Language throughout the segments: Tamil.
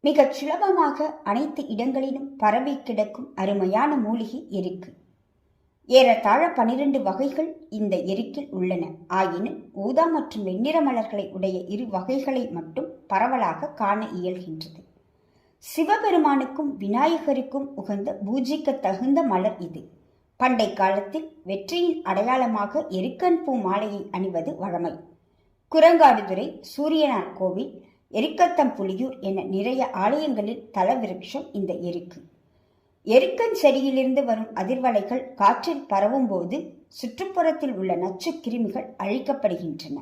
மிகச் சுலபமாக அனைத்து இடங்களிலும் பரவி கிடக்கும் அருமையான மூலிகை எருக்கு. ஏறத்தாழ 12 வகைகள் இந்த எருக்கில் உள்ளன. ஆயினும் ஊதா மற்றும் வெண்ணிற மலர்களை உடைய இரு வகைகளை மட்டும் பரவலாக காண இயல்கின்றது. சிவபெருமானுக்கும் விநாயகருக்கும் உகந்த பூஜிக்க தகுந்த மலர் இது. பண்டை காலத்தில் வெற்றியின் அடையாளமாக எருக்கன் பூ மாலையை அணிவது வழமை. குரங்காடுதுறை, சூரியனார் கோவில், எருக்கத்தம்புலியூர் என நிறைய ஆலயங்களில் தலவிருட்சம் இந்த எருக்கு. எருக்கன் செடியிலிருந்து வரும் அதிர்வலைகள் காற்றில் பரவும் போது சுற்றுப்புறத்தில் உள்ள நச்சு கிருமிகள் அழிக்கப்படுகின்றன.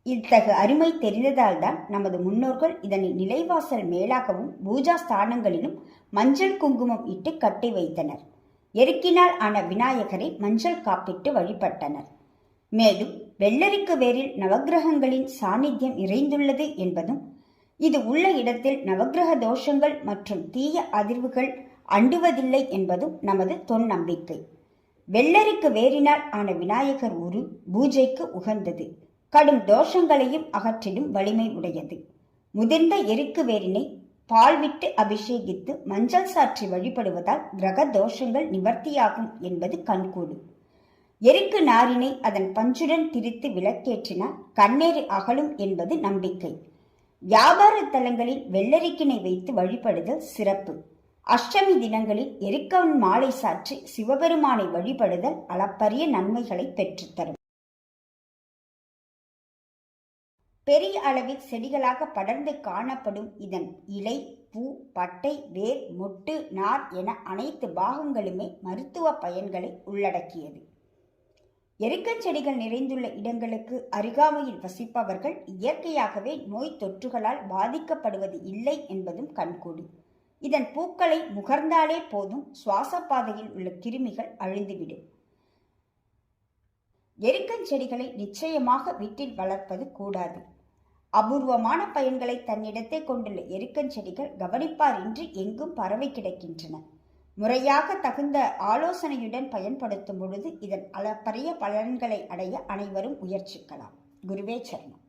இத்தகு அருமை தெரிந்ததால் தான் நமது முன்னோர்கள் இதனை நிலைவாசல் மேலாகவும் பூஜா ஸ்தானங்களிலும் மஞ்சள் குங்குமம் இட்டு கட்டி வைத்தனர். எருக்கினால் ஆன விநாயகரை மஞ்சள் காப்பிட்டு வழிபட்டனர். மேலும் வெள்ளரிக்கு வேரில் நவக்கிரகங்களின் சாநித்தியம் நிறைந்துள்ளது என்பதும், இது உள்ள இடத்தில் நவக்கிரக தோஷங்கள் மற்றும் தீய அதிர்வுகள் அண்டுவதில்லை என்பதும் நமது தொன்னம்பிக்கை. வெள்ளரிக்கு வேரினால் ஆன விநாயகர் உரு பூஜைக்கு உகந்தது. கடும் தோஷங்களையும் அகற்றிடும் வலிமை உடையது. முதிர்ந்த எருக்கு வேரினை பால் விட்டு அபிஷேகித்து மஞ்சள் சாற்றி வழிபடுவதால் கிரக தோஷங்கள் நிவர்த்தியாகும் என்பது கண்கூடு. எருக்கு நாரினை அதன் பஞ்சுடன் திரித்து விளக்கேற்றினால் கண்ணேறு அகலும் என்பது நம்பிக்கை. வியாபார தலங்களில் வெள்ளரிக்கினை வைத்து வழிபடுதல் சிறப்பு. அஷ்டமி தினங்களில் எருக்கன் மாலை சாற்றி சிவபெருமானை வழிபடுதல் அளப்பரிய நன்மைகளை பெற்றுத்தரும். பெரிய அளவில் செடிகளாக படர்ந்து காணப்படும் இதன் இலை, பூ, பட்டை, வேர், மொட்டு, நார் என அனைத்து பாகங்களுமே மருத்துவ பயன்களை உள்ளடக்கியது. எருக்கன் செடிகள் நிறைந்துள்ள இடங்களுக்கு அருகாமையில் வசிப்பவர்கள் இயற்கையாகவே நோய் தொற்றுகளால் பாதிக்கப்படுவது இல்லை என்பதும் கண்கூடு. இதன் பூக்களை முகர்ந்தாலே போதும் சுவாச பாதையில் உள்ள கிருமிகள் அழிந்துவிடும். எருக்கன் செடிகளை நிச்சயமாக வீட்டில் வளர்ப்பது கூடாது. அபூர்வமான பயன்களை தன்னிடத்தை கொண்டுள்ள எருக்கன் செடிகள் கவனிப்பாரின்றி எங்கும் பரவி கிடக்கின்றன. முறையாக தகுந்த ஆலோசனையுடன் பயன்படுத்தும் பொழுது இதன் அளப்பரிய பலன்களை அடைய அனைவரும் முயற்சிக்கலாம். குருவே சரணம்.